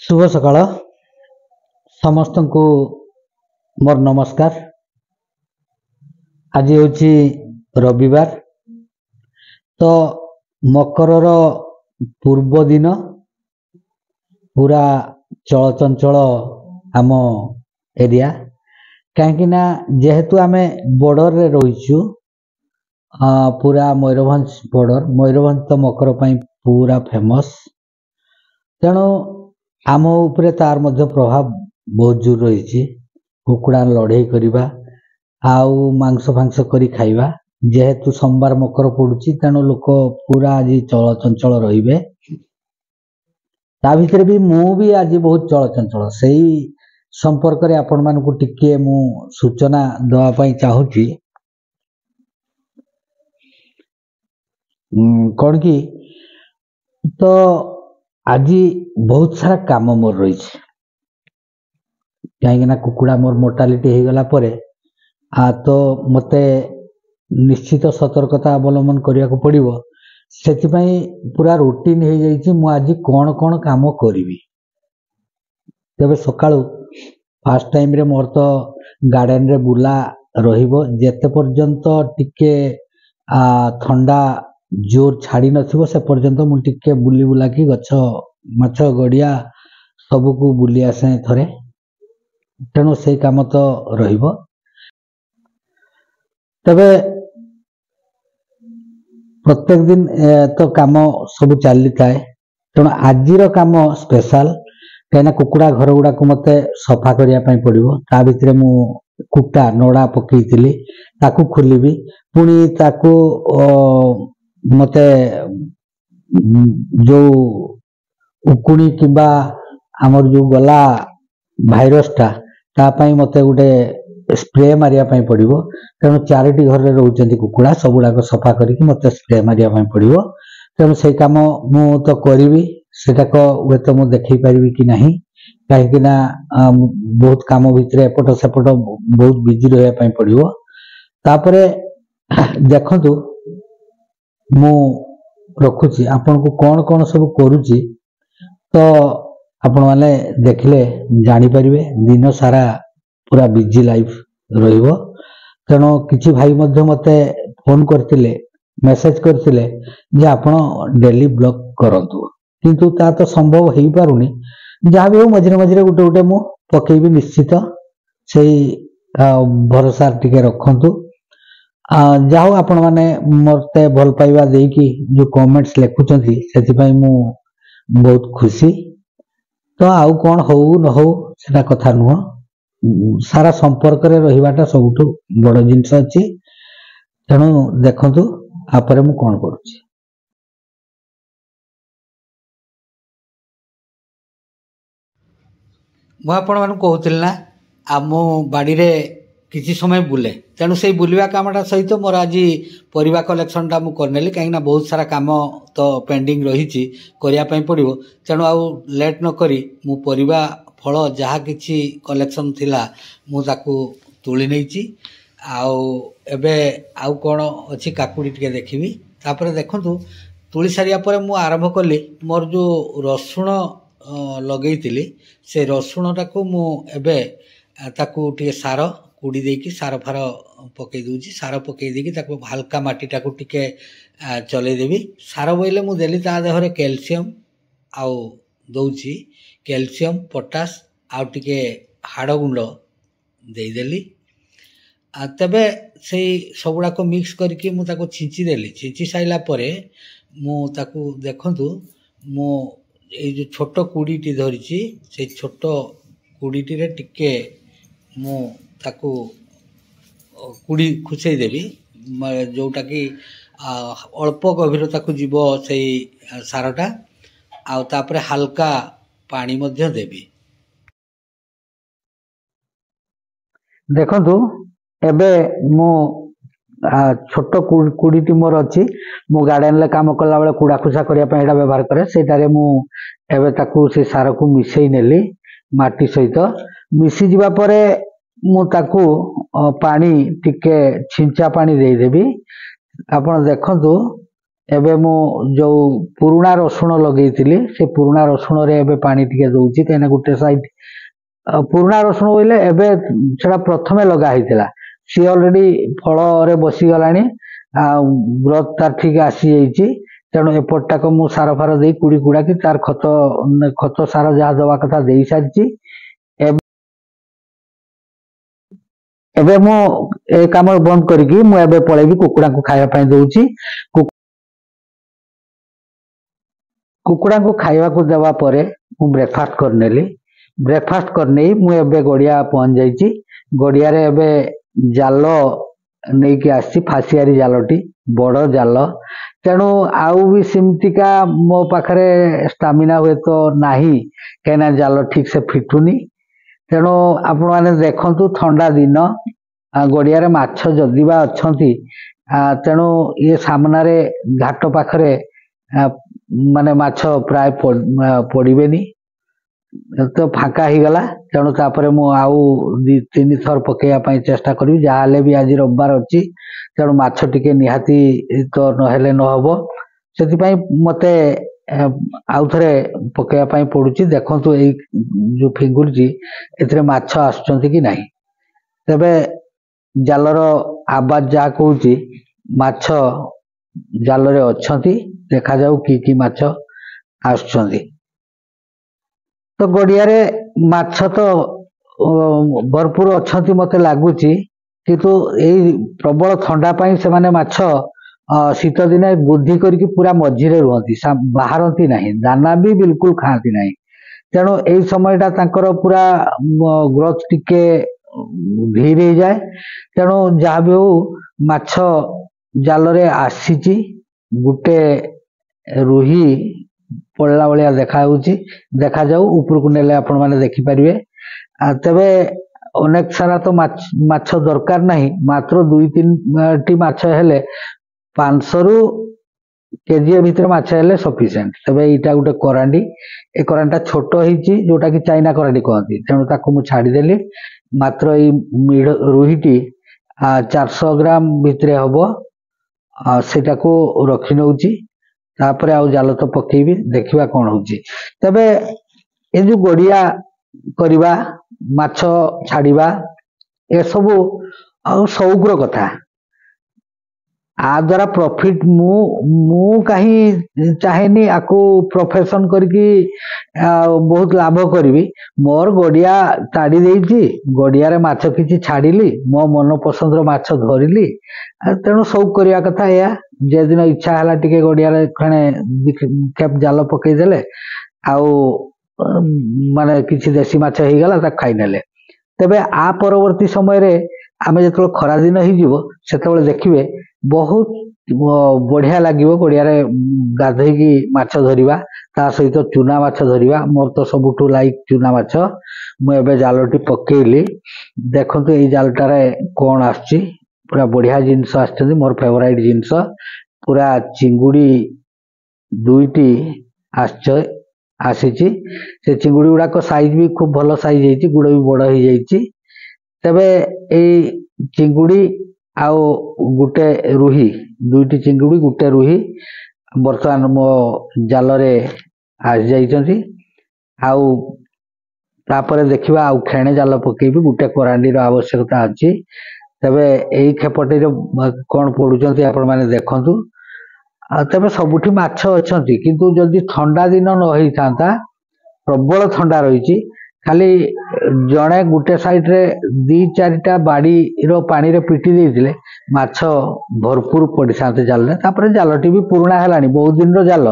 शुभ सकाळ समस्त को मोर नमस्कार। आज हूँ रविवार तो मकर पूर्व दिन पूरा चलचंचल आम एरिया कहीं जेहेतु आम बॉर्डर रे रहीचु पूरा मयूरभंज बॉर्डर मयूरभंज तो मकर पाई पूरा फेमस तेणु आम उपरे तार मध्य प्रभाव बहुत जोर रही। कुकुड़ा लड़े करवा आउ मांस फांस करी खाइबा जेहेतु सोमवार मकर पड़ुची तेणु लोक पूरा आज चलचंचल रहिबे। ता भितर भी मु भी आज बहुत चलचंचल से संपर्क रे आपण मानकु टिके मु सूचना दवा पई चाहूची। कौन कि तो आज बहुत सारा काम मोर रही कहीं कुकुड़ा मोर मोर्टालिटी हो गला परे तो मते निश्चित सतर्कता अवलंबन करने को पड़ो से पूरा रूटीन हो जाइए मु आज कौन कौन काम करी तेरे सकाळु फास्ट टाइम रे मोर तो गार्डन रे बुला रहिबो जेते पर्यंत टिके ठंडा जोर छाड़ी नथिबो से पर्यंत मु टिके बुली बुला की गछ माछ गड़िया सबको बुली आसे थरे तेणु से काम तो रहिबो। तबे प्रत्येक दिन तो काम सब चली थाए तेणु आजिर काम स्पेशल कहीं कुकुड़ा घर गुड़ा को मते सफा करने पड़ो ता भितर मु कुटा नड़ा पकईली ताकू खोलिबी पुणी ताकू मते जो उकुणी किंबा आमर जो गला भाइरस तापाई मते गोटे स्प्रे मारिया पड़ो तेणु चारोटी घर में रोचंती कुकुड़ा सबुड़ाक सफा करके मते स्प्रे मारिया पड़ो तेणु से काम मु तो करी सेटाक हे तो मुझे देखई पारि कि नहीं कहीं बहुत काम भितर एपट सेपट बहुत बिजी रहा पड़ो। तापरे देखंतु मु रखुची आपन को कौन कौन सब करुची तो आपण माने देखले जानी परिबे दिन सारा पूरा बिजी लाइफ रहिबो। तेणु किछि भाई मध्य मते फोन करथिले मेसेज करथिले जे आपण डेली ब्लॉग करंतु किंतु ता तो संभव हेई पारुनी जहाँ भी हो मझे मझे गोटे गोटे मु पकेबी निश्चित से भरोसा टिके रखंतु। जाओ आपण माने मते भल पाइबा देकी जो कमेंट्स लिखुचंती सेति मु बहुत खुशी। तो आउ कौन हो न हो सेटा कथा नुह सारा संपर्क रे रहिबाटा सबुठु बड़ जिंस अछि तेणु देखंतु आपरे मु कौन करूची। मु आपण मान कहूतिल ना आम बाड़ी रे किसी समय बुले तेणु से बुलवा कामटा सहित मोर आज परिवा कलेक्शन टा मु करनेली कहीं बहुत सारा काम तो पेंडिंग रही करने पड़ो तेणु आउ लेट न करी मु परिवा फल जहाँ किसी कलेक्शन थिला मु ताकू तुली नहीं आउ एबे आउ कौन अच्छी काकुड़ी टिके देखिबी तापर देखंतु तुली सारिया पर मु आरंभ कली मोर जो रसुण लगेइतिली से रसुण टाकू मु एबे ताकू टिके सार कुड़ी देकी सार फार पकई दूची सार पकई देकी ताकू हल्का माटी टाकू टिके चले देबी सार बोइले मु देली ता देहरे कैल्शियम आउ दउची कैल्शियम पोटास आउ टिके हाड़ गुंड देई देली तबे से सबुड़ा को मिक्स करके मु ताकू छिंची देली छिंची साइला परे मु ताकू देखंतु मु ए जो छोट कुड़ीटी धरिची से छोट कुड़ीटी रे टिके मु ताकू कुड़ी खुसई देवी जोटा कि अल्प गभीरता को जीव से सारटा आउ तापरे हल्का पानी मध्य देवी। देखंतु एबे मु छोट कुड़ीटी मोर अच्छी मु गार्डन ले काम कला बेले कुड़ा खुसा करने व्यवहार करे सेटारे मु एबे ताकू से सार को मिसई नेली माटी सहित मिसी जिबा परे मु ताकू पानी टिके छिंचा पानी दे देबी। आपण देखंतु एबे मु जो पुराणा रसुण लगेइतिली से पुराणा रसुण रे एबे पानी टिके दउची कहिना गुटे साइड पुराणा रसुण बोले एबे सेटा प्रथमे लगा ହେଇଥିଲା सी ऑलरेडी फल रे बसी गलानी आ ग्रोथ तार ठीक आसी जाईची तेणु एपटा को मु सार फार देई कुड़ी कुड़ा की तार खत सार जहा दवा कथा देई सारची एबे मु ए काम बंद करके मु एबे पळेबी कुकुडा को खाଇବା ପାଇଁ दउची कुकुडा को खाଇବା को देवा परे मु ब्रेकफास्ट करनेली ब्रेकफास्ट करने मु एबे गड़िया पहुंच जाइची गड़िया रे एबे जाल नहीं कि आसी फासियारी जालटी बड़ जाल तेणु आउ भी सिमतिका मो पाखरे स्टामिना हुए तो नाही कहना जाल ठीक से फिटुनी तेणु आपण माने देखंतु ठंडा दिन गड़िया रे माछ जदिबा अछंती तेणु ये सामना रे घाट पाखरे माने माछ प्राय पड़िबेनी तो फाका ही गला तेणु तापरे मु आउ 2-3 थर पकेया पई चेष्टा करी जाले भी आज रविवार अछि तेणु माछ टिके निहाती तो नहेले न हबो सेति पई मते आउ थरे पकेया पई पडुची देखंतु ए जो फिंगुर जी एतरे माछ आछंती कि नाही तबे जालर आवाज जा कहूची माछ जाल रे अछंती देखा जाऊ की माछ आछंती तो गड़िया रे माछ तो भरपूर अछंती मते लागुची किंतु एई प्रबल ठंडा पई से माने माछ शीत दिने बुद्धि करके पूरा मझिरे रुहंती बाहरंती नाही दाना भी बिल्कुल खाती नाही तेणु एई समयटा तांकर पूरा ग्रोथ टिके धीर हो जाए तेणु जहाँ भी हो माछ जाल रे आसीची गुटे रुही पड़ला भाया देखा जाऊ ऊपर को नेले आपण माने देखि परिवे तबे अनेक सारा तो माछ दरकार नहीं मात्र 2-3 टी माछ हेले 500 रु केजी भीतर माछ हेले सफिशिएंट तबे इटा गुटे करांडी ए करांडा छोट होईची जोटा कि चाइना करांडी कहती तेणु ताकू मु छाड़ी देली मात्र ई रुहीटी 400 ग्राम भितरे हबो सेटा को रखि नउची तापरे आउ जाल तो पकेबी देखिबा कोन होची तबे ए जो गड़िया करिबा माछ छाड़ीबा ए सब आउ सौग्र कथा आ द्वारा प्रॉफिट मु कहीं चाहेनी आकु प्रोफेशन करके बहुत लाभ करी मोर गड़िया ताड़ी देइची गड़िया रे माछ किछि छाड़िली मो मन पसंद माछ धरिली तेणु शौक करिया कथा या जे दिन इच्छा हला टिके गड़िया रे खणे खेप जाल पकई देले आउ माने किछि देसी माछ हे गला ता खाइ नेले तबे आ परवर्ती समय रे आमे जेतलो खरा दिन ही जीवो सेतबेले देखिबे बहुत बढ़िया लागिवो गड़िया रे गाधई की माछ धरिबा ता सहित चुना माछ धरिबा मोर तो सबुठु लाइक चुना माछ मु एबे जालटी पकेइली देखंतु ए जालटा रे कोन आछी पूरा बढ़िया जिंस आछथि मोर फेवराइट जिंस पूरा चिंगुड़ी दुईटी आसीची से चिंगुड़ी गुडा को साइज भी खूब भलो साइज हेची गुड़ भी बड़ ही जाईची तबे ए चिंगुड़ी आउ गुटे रुही दुईटी चिंगुड़ी गुटे रुही बर्तमान मो जाल रे आस जाइछंती आउ तापरे देखिबा आउ खेणे जाल पकेबी गुटे करांडी रो आवश्यकता अछि तबे एई खेपटी रो कोन पडुचंती आपण माने देखंतु तबे सबुठी माछ अछंती किंतु जदी ठंडा दिन न होई थांता प्रबल ठंडा रहिची खाली जणे गुटे साइड रे 2-4टा बाड़ी रो पानी रे पिटी देइतिले माछ भरपूर पड़ी साथे जाल तापरे जालटी भी पुराना हेलानी बहुत दिन रो जाल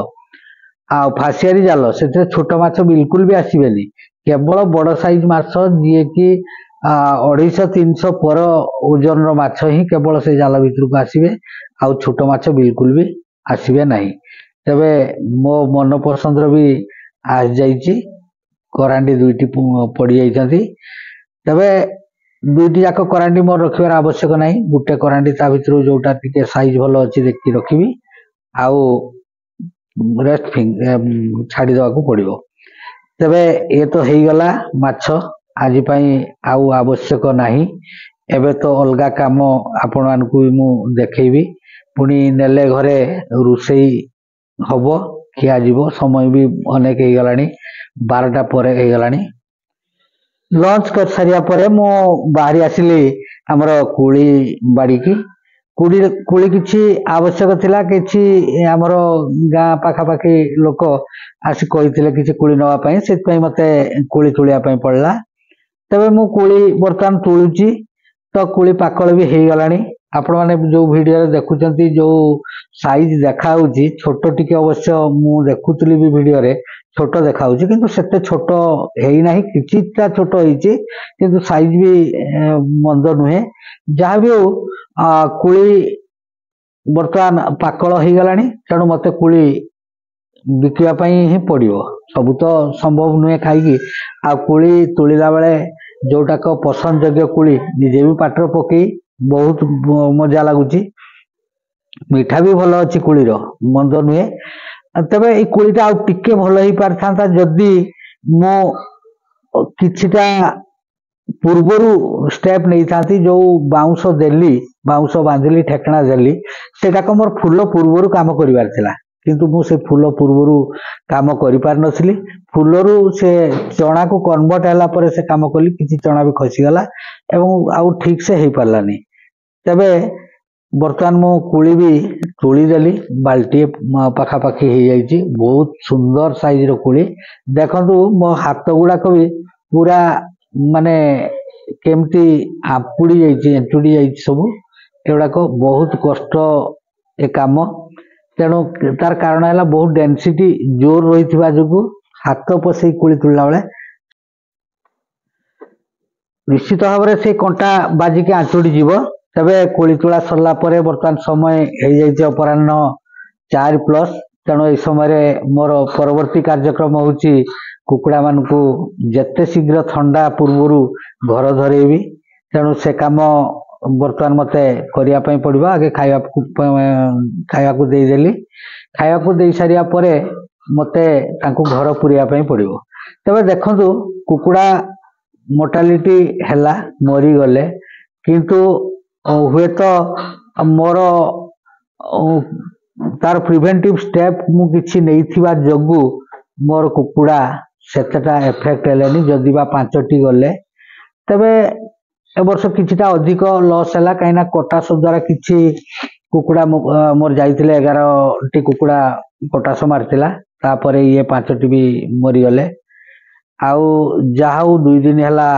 आ फासियारी जाल सेते छोट माछ बिल्कुल भी आसीबेनी केवल बड़ साइज माछ जे कि 250-300 पर ओजन रो माछ ही केवल से जाल भीतर को आसीबे आ छोट माछ बिल्कुल भी आसीबे नाही तबे मो मन पसंद रो भी आस जाईची करांडी दुईटी पड़ी जाइछंती तबे दुईटी जाक करांडी मोर रखिबार आवश्यक नाही गुटे करांडी ता भितरु जोटा टिके साइज भलो अछि देखि रखिबी आउ रेस्ट छाड़ी देवा को पड़िबो तबे ये तो हेई गला माछ आज पई आउ आवश्यक नाही एबे तो अलगा काम आपण मानकु मु देखैबी पुणी नेले घरे रोषेई हब खिया जीव समय भी अनेक हो गलानी 12टा पर हो गलानी लंच कर सारिया परे मु बाहरी आसिली हमर कुली बाड़ी की कुली किछि आवश्यक थिला किछि हमर गाँ पाखापाखि लोक आसी कहिथिले किछि कुली नवा पई सेत पई मते कुली तुलिया पई पड़ला तबे मु कुली बर्तमान तुलुची तो कुली पाकल भी हो गलानी आपण माने जो वीडियो देखुचंती जो साइज देखा होउची छोटो टिके अवश्य मु देखुतली भी वीडियो रे छोटो देखा होउची किंतु सेते छोटो हेई नाही किछिटा छोटो हेइची किंतु साइज भी मंद नुहे जहाँ भी हो कुली बर्तमान पाकल हो गलानी तेणु मते कुली बिकिया पई ही पड़ियो सब तो संभव नुहे खाई आ कुली तुलिला बेले जोटा को पसंद योग्य कुली निजे भी पाटर पकई बहुत मजा लगुच मिठा भी भल अच्छी कुलीर मंद नुहे तबे ये कुलीटा आउ टिके भल ही पार था जदि मो किछिटा पूर्वरु स्टेप नहीं था जो बाउंस देली बाउंस बांधिली ठेकना देली सेटा को मोर फूल पूर्वरु काम करिवार थिला किंतु मु से फूल पूर्वरु काम करि पार नथिली फूलरु से चना को कन्वर्ट हैला परे से काम कली किछि चना भी खसी गला एवं आउ ठीक से हे पारलानी तबे बर्तमान मु कुली भी तुली देली बाल्टी पाखापाखि हो जाइए बहुत सुंदर साइज रो कुली देखंतु मो हाथ गुड़ाक भी पूरा माने केमती आपुड़ी जाइए एंटुड़ी जाइए सब एगुड़ाक बहुत कष्ट ए काम तेणु तार कारण है बहुत डेनसीटी जोर रही जो हाथ पसई कुली तुलला बेले निश्चित भाव से कंटा बाजिके आंचुड़ी जीव तबे कुली तुला सरला परे बर्तमान समय हो जाइए अपराह्न 4+ तेणु ये समय मोर परवर्ती कार्यक्रम होची कुकुड़ा मानकू जेते शीघ्र ठंडा पूर्वरु घर धरेबी तेणु से काम बर्तमान मते करिया पई पड़िबा आगे खाया को दे देली खाया को दे सारिया परे मते तांको घर पुरिया पई पड़िबो तबे देखंतु कुकुड़ा मोर्टालिटी हैला मरी गले किंतु हुए तो मोर तार प्रिवेंटिव स्टेप मु किछि नै थिबा जगु मोर कुकुड़ा सेतटा इफेक्ट हेलेनी जदि बा 5टी गले तबे ए वर्ष किछिटा अधिक लॉस हैला काइना कोटास द्वारा किछि कुकुड़ा मोर जाइतिले 11टी कुकुड़ा कोटास मारतिला तापरे ये 5टी भी मरी गले आउ जाहाउ 2 दिन हैला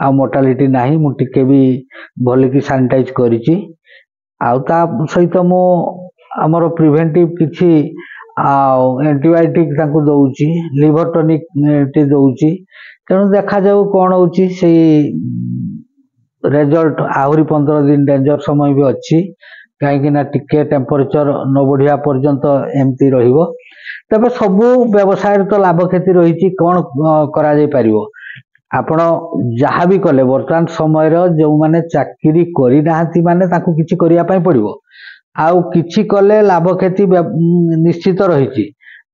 आ मोर्टालिटी नाही मु टिके भी भले की सैनिटाइज करिछि आउ ता सहित मु हमर प्रिवेंटिव किछि एंटीबायोटिक तांको दउची लिवर टॉनिक टी दउची तेणु देखा जाऊ कौन होची से रिजल्ट आहुरी 15 दिन डेंजर समय भी अच्छी कहीं टिके टेम्परेचर न बढ़िया पर्यंत एमती रहिबो तबे सबु व्यवसाय तो लाभ क्षति रही कौन करा जाय परिवो आपण जहाँ भी कले वर्तमान समय जो माने चाकरी करी नाहंती माने ताकू किछि करिया पई पड़िवो आउ किछि कले लाभ क्षति निश्चित रही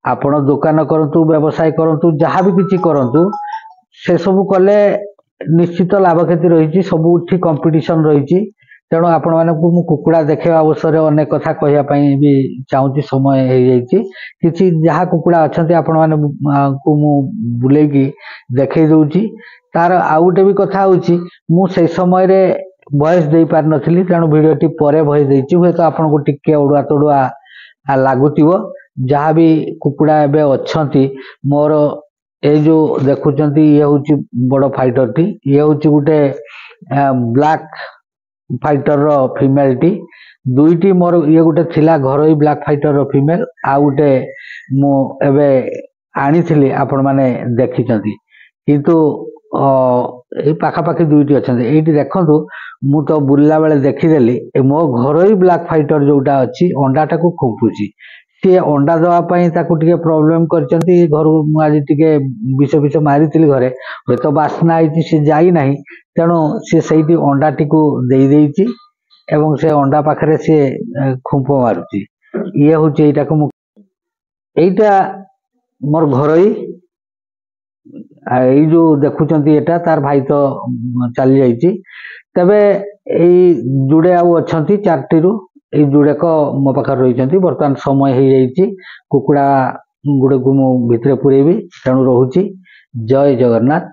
आपण दुकान करंतु व्यवसाय करंतु जहाँ भी किछि करंतु से सब कले निश्चित लाभ क्षति रही सबुठी कंपटीशन रही तेणु आपण मानकू मु कुकुड़ा देखा अवसर अनेक कथा कहया पई भी चाहूची समय हो जाइए किछि जहाँ कुकुड़ा अच्छे आपण मानकू मु बुलेकी देखै दउची तार आउटे भी कथा होची मु से समय रे वॉइस दे पार नथिली तेणु वीडियोटी परे वॉइस देछि हुए तो आपण को टिके ओडुआ तोडुआ लागुतिबो जहाँ भी कुकुड़ा एबे अच्छंती मोर ए जो देखुचंती ये होची बड़ फाइटर टी ये होची गुटे ब्लैक फाइटर रो फीमेल टी दुईटी मोर ये गुटे थिला घरोई ब्लैक फाइटर रो फीमेल आ गुटे मु एबे आनी थिली आपण माने देखिचंती किंतु ए पाखापाखि दुईटी अछंती एठी देखंतु मु तो बुल्ला बेले देखिदेली मो घरोई ब्लैक फाइटर जोटा अच्छी अंडाटा को खुंपुची सी अंडा दवा पाई ताकू टिके प्रॉब्लम करचंती घर मु आज टिके विष मारिथिली घरे हे तो बासना आइची से जाई नाही तेणु सी सेठी अंडा टिकू देई देइची एवं से अंडा पाखरे से खुंप मारुची ये होची एटा को मु एटा मोर घरोई एई जो देखुचंती एटा तार भाई तो चली जाइची तबे एई जुड़े आउ अछंती 4टी रु ଏଇ ଯୋଡ଼ାକ ମୋ ପାଖରେ ରହିଛନ୍ତି। ବର୍ତ୍ତମାନ ସମୟ ହେଇଯାଇଛି, କୁକୁଡ଼ା ଗୁଡ଼ାକୁ ମୁଁ ଭିତରେ ପୁରେଇବି, ତେଣୁ ରହୁଛି। ଜୟ ଜଗନ୍ନାଥ।